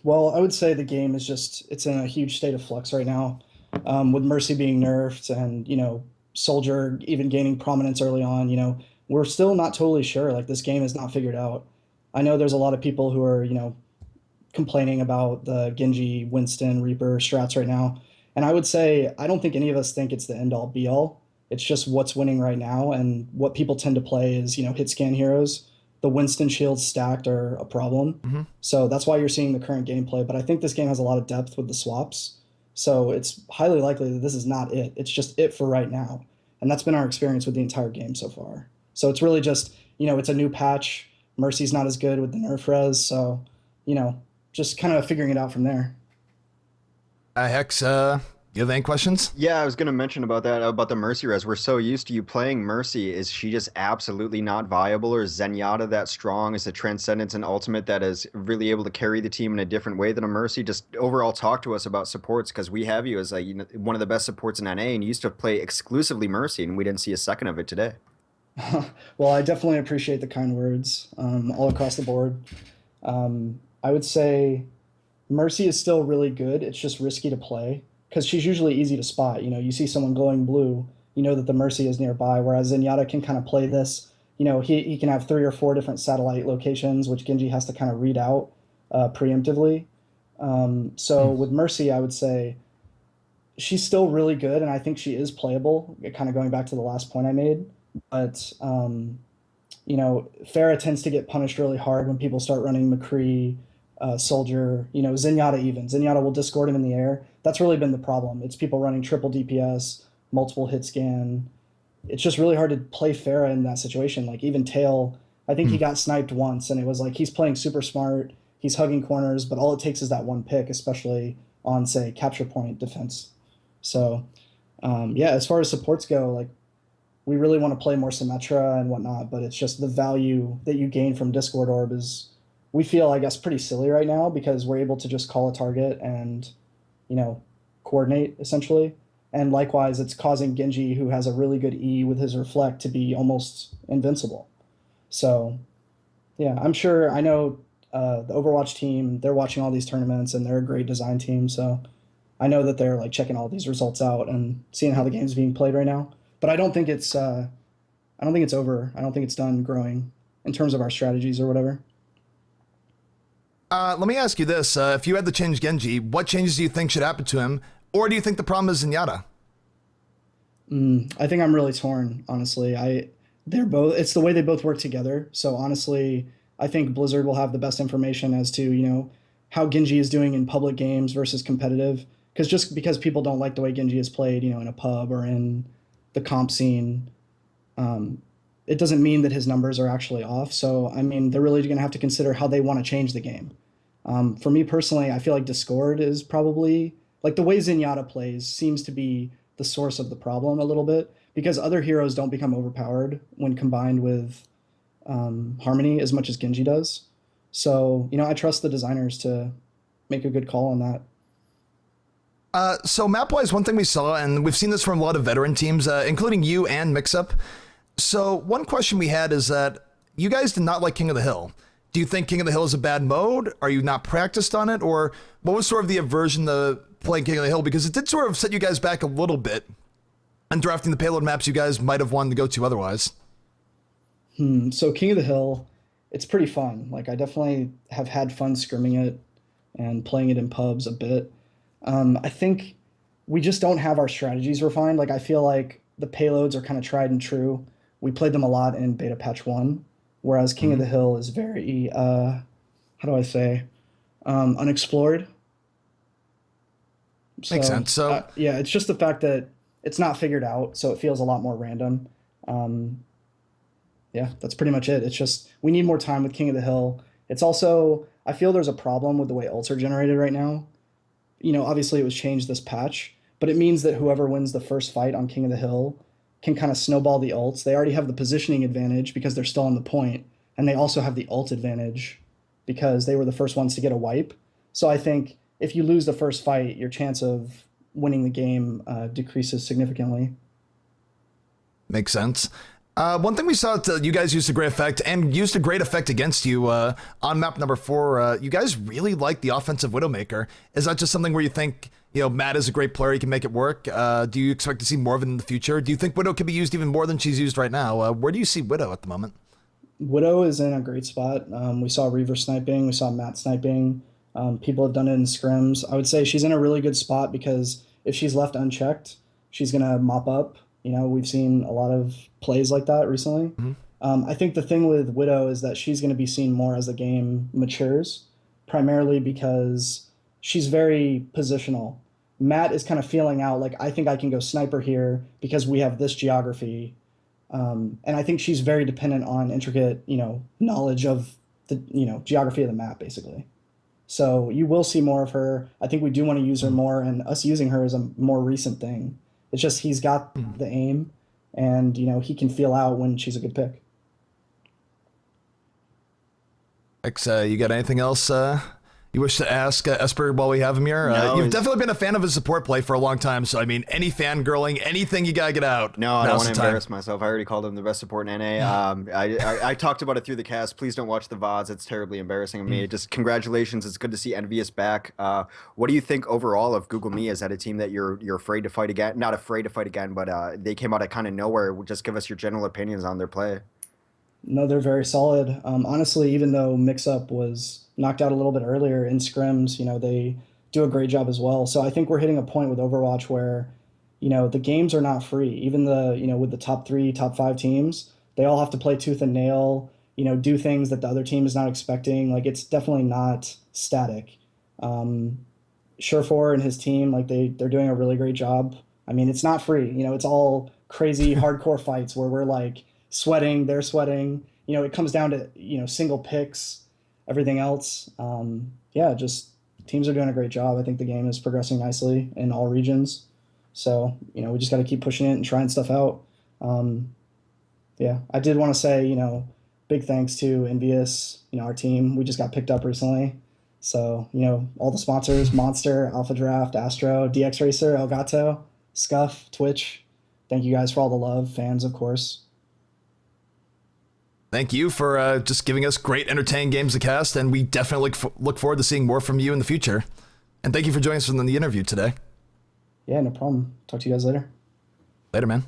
Well, I would say the game is it's in a huge state of flux right now, with Mercy being nerfed and, Soldier even gaining prominence early on. We're still not totally sure. Like, this game is not figured out. I know there's a lot of people who are, complaining about the Genji, Winston, Reaper strats right now. And I would say I don't think any of us think it's the end all be all. It's just what's winning right now, and what people tend to play is, hit scan heroes. The Winston shields stacked are a problem. Hmm. So that's why you're seeing the current gameplay. But I think this game has a lot of depth with the swaps. So it's highly likely that this is not it. It's just it for right now. And that's been our experience with the entire game so far. So it's really just, it's a new patch. Mercy's not as good with the nerf res. So, you know, just kind of figuring it out from there. Hex, you have any questions? Yeah, I was gonna mention about that, about the Mercy res. We're so used to you playing Mercy. Is she just absolutely not viable, or is Zenyatta that strong? Is the Transcendence and Ultimate that is really able to carry the team in a different way than a Mercy? Just overall talk to us about supports, because we have you as one of the best supports in NA, and you used to play exclusively Mercy, and we didn't see a second of it today. Well, I definitely appreciate the kind words all across the board. I would say Mercy is still really good. It's just risky to play because she's usually easy to spot. You see someone glowing blue, you know that the Mercy is nearby, whereas Zenyatta can kind of play this. He can have three or four different satellite locations, which Genji has to kind of read out preemptively. So with Mercy, I would say she's still really good, and I think she is playable. Kind of going back to the last point I made, but Farah tends to get punished really hard when people start running McCree, Soldier, Zenyatta even. Zenyatta will discord him in the air. That's really been the problem. It's people running triple DPS, multiple hit scan. It's just really hard to play Farah in that situation. Like even Tail, I think he got sniped once, and it was like he's playing super smart. He's hugging corners, but all it takes is that one pick, especially on, say, capture point defense. So, yeah, as far as supports go, like we really want to play more Symmetra and whatnot, but it's just the value that you gain from Discord Orb is, we feel, I guess, pretty silly right now because we're able to just call a target and, you know, coordinate essentially. And likewise, it's causing Genji, who has a really good E with his reflect, to be almost invincible. So, yeah, I'm sure I know the Overwatch team, they're watching all these tournaments and they're a great design team. So I know that they're like checking all these results out and seeing how the game's being played right now. But I don't think it's over. I don't think it's done growing in terms of our strategies or whatever. Let me ask you this. If you had to change Genji, what changes do you think should happen to him? Or do you think the problem is Zenyatta? I think I'm really torn, honestly. They're both, it's the way they both work together. So honestly, I think Blizzard will have the best information as to, how Genji is doing in public games versus competitive. Because just because people don't like the way Genji is played, in a pub or in the comp scene, um, it doesn't mean that his numbers are actually off. So, I mean, they're really going to have to consider how they want to change the game. For me personally, I feel like Discord is probably like the way Zenyatta plays seems to be the source of the problem a little bit because other heroes don't become overpowered when combined with Harmony as much as Genji does. So, I trust the designers to make a good call on that. So map-wise, one thing we saw, and we've seen this from a lot of veteran teams, including you and Mixup. So one question we had is that you guys did not like King of the Hill. Do you think King of the Hill is a bad mode? Are you not practiced on it? Or what was sort of the aversion to playing King of the Hill? Because it did sort of set you guys back a little bit and drafting the payload maps you guys might have wanted to go to otherwise. So King of the Hill, it's pretty fun. Like I definitely have had fun scrimming it and playing it in pubs a bit. I think we just don't have our strategies refined. Like I feel like the payloads are kind of tried and true. We played them a lot in beta patch one, whereas King of Mhm. the Hill is very how do I say, unexplored. Makes So sense. So yeah, it's just the fact that it's not figured out, so it feels a lot more random. Um, yeah, that's pretty much it. It's just we need more time with King of the Hill. It's also I feel there's a problem with the way ults are generated right now. Obviously it was changed this patch, but it means that whoever wins the first fight on King of the Hill can kind of snowball the ults. They already have the positioning advantage because they're still on the point, and they also have the ult advantage because they were the first ones to get a wipe. So I think if you lose the first fight, your chance of winning the game decreases significantly. makes sense. One thing we saw that you guys used a great effect and used a great effect against you on map number 4. You guys really like the offensive Widowmaker. Is that just something where you think, Matt is a great player, he can make it work? Do you expect to see more of it in the future? Do you think Widow could be used even more than she's used right now? Where do you see Widow at the moment? Widow is in a great spot. We saw Reaver sniping, we saw Matt sniping. People have done it in scrims. I would say she's in a really good spot because if she's left unchecked, she's going to mop up. We've seen a lot of plays like that recently. I think the thing with Widow is that she's going to be seen more as the game matures, primarily because she's very positional. Matt is kind of feeling out, like, I think I can go sniper here because we have this geography. And I think she's very dependent on intricate, knowledge of the, geography of the map, basically. So you will see more of her. I think we do want to use her more, and us using her is a more recent thing. It's just he's got the aim, and he can feel out when she's a good pick. X, you got anything else you wish to ask Esper while we have him here? No, you've definitely been a fan of his support play for a long time, so I mean, any fangirling, anything you gotta get out. No, I don't want to embarrass myself. I already called him the best support in NA. I talked about it through the cast. Please don't watch the VODs. It's terribly embarrassing of me. Just congratulations. It's good to see Envious back. What do you think overall of Google Me? Is that a team that you're afraid to fight again? Not afraid to fight again, but they came out of kind of nowhere. Just give us your general opinions on their play. No, they're very solid. Honestly, even though Mix-Up was knocked out a little bit earlier in scrims, they do a great job as well. So I think we're hitting a point with Overwatch where, the games are not free. Even with the top 3, top 5 teams, they all have to play tooth and nail, do things that the other team is not expecting. Like, it's definitely not static. Surefour and his team, like, they're doing a really great job. I mean, it's not free. It's all crazy hardcore fights where we're like sweating, they're sweating. It comes down to, single picks, everything else. Just teams are doing a great job. I think the game is progressing nicely in all regions. So, we just got to keep pushing it and trying stuff out. I did want to say, big thanks to Envious, our team. We just got picked up recently. So, all the sponsors, Monster, Alpha Draft, Astro, DX Racer, Elgato, Scuff, Twitch. Thank you guys for all the love, fans, of course. Thank you for just giving us great, entertaining games to cast, and we definitely look forward to seeing more from you in the future. And thank you for joining us in the interview today. Yeah, no problem. Talk to you guys later. Later, man.